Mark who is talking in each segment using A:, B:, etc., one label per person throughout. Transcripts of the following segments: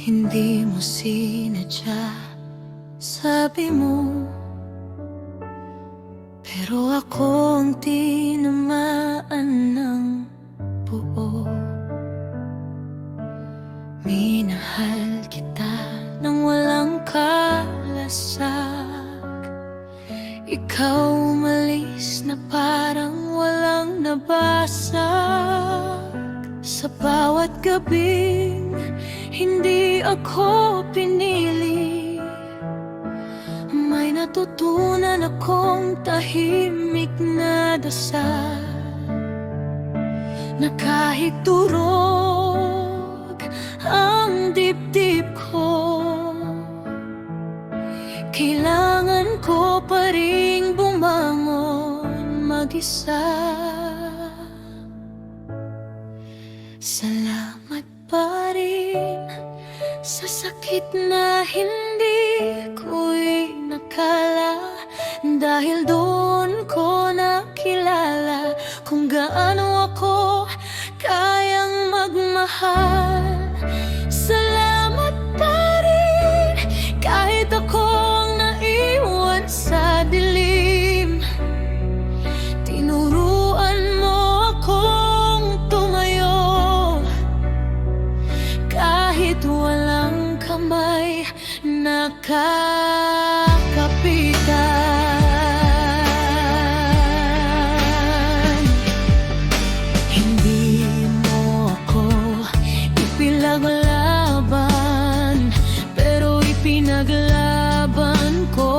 A: Hindi mo sinadya, sabi mo, pero ako ang tinamaan ng buo. Minahal kita nang walang kalasag. Ikaw umalis na parang walang nabasag. Sa bawat gabing hindi ako pinili, may natutunan akong tahimik na dasal, na kahit durog ang dibdib ko, kailangan ko pa ring bumangon mag-isa. Salamat pa rin sa sakit na hindi ko inakala, dahil doon ko nakilala kung gaano ako kayang magmahal. Salamat pa rin kahit akong naiwan sa dilim, tinuruan mo akong tumayo kahit walang kamay nakakapitan. Hindi mo ako ipinaglaban, pero ipinaglaban ko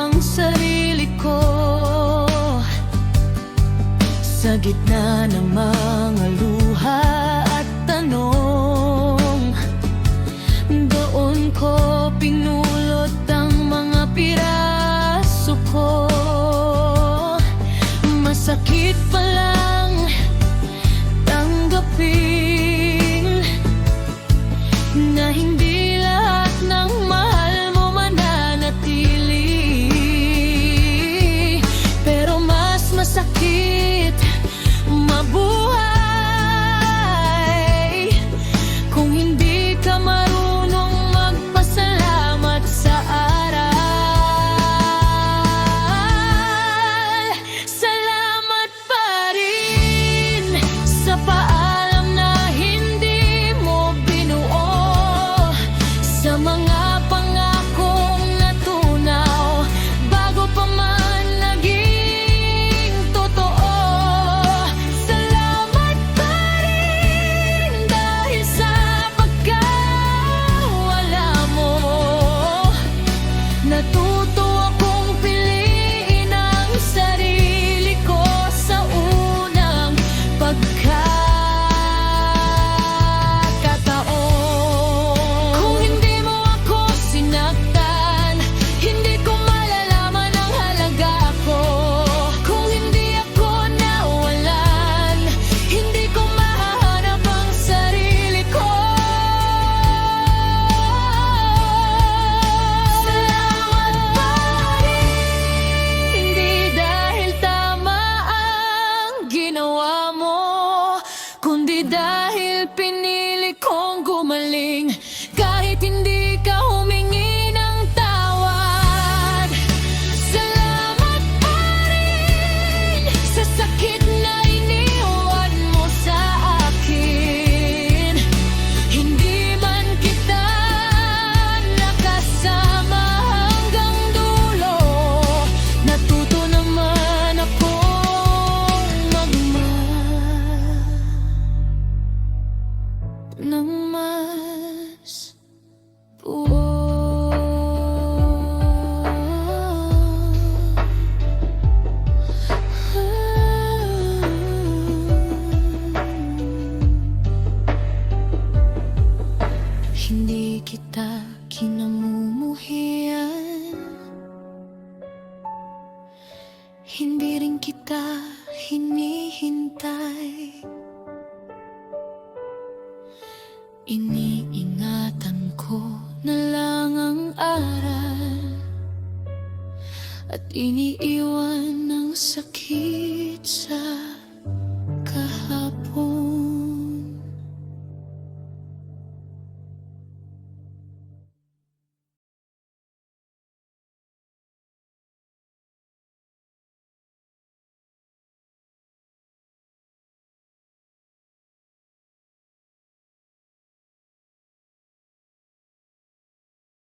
A: ang sarili ko. Sa gitna ng mga luha at tanong, doon ko pinulot ang mga piraso ko. Masakit pa lang tanggapin na hindi lahat ng mahal mo mananatili, pero mas masakit mabuhay kung hindi ka marunong magpasalamat sa aral. Salamat pa rin sa paalam na hindi mo binuo, sa mga pangakong natunaw bago pa man naging totoo. Salamat pa rin dahil sa pagkawala mo, natuto akong piliin ang sarili ko sa unang pagkakataon. Kung hindi mo ako sinaktan, hindi ko malalaman ang halaga ko. Kung hindi ako nawalan, hindi ko mahahanap ang sarili ko. Salamat pa rin, hindi dahil tama ang ginawa mo, kundi dahil pinili kong gumaling kahit hindi ka humingi ng tawad. Salamat pa rin sa sakit na iniwan mo sa akin. Hindi man kita nakasama hanggang dulo, natuto naman akong magmahal ng mas buo. Hindi kita kinamumuhian, hindi rin kita hinihintay. Iniingatan ko na lang ang aral at iniiwan ng sakit sa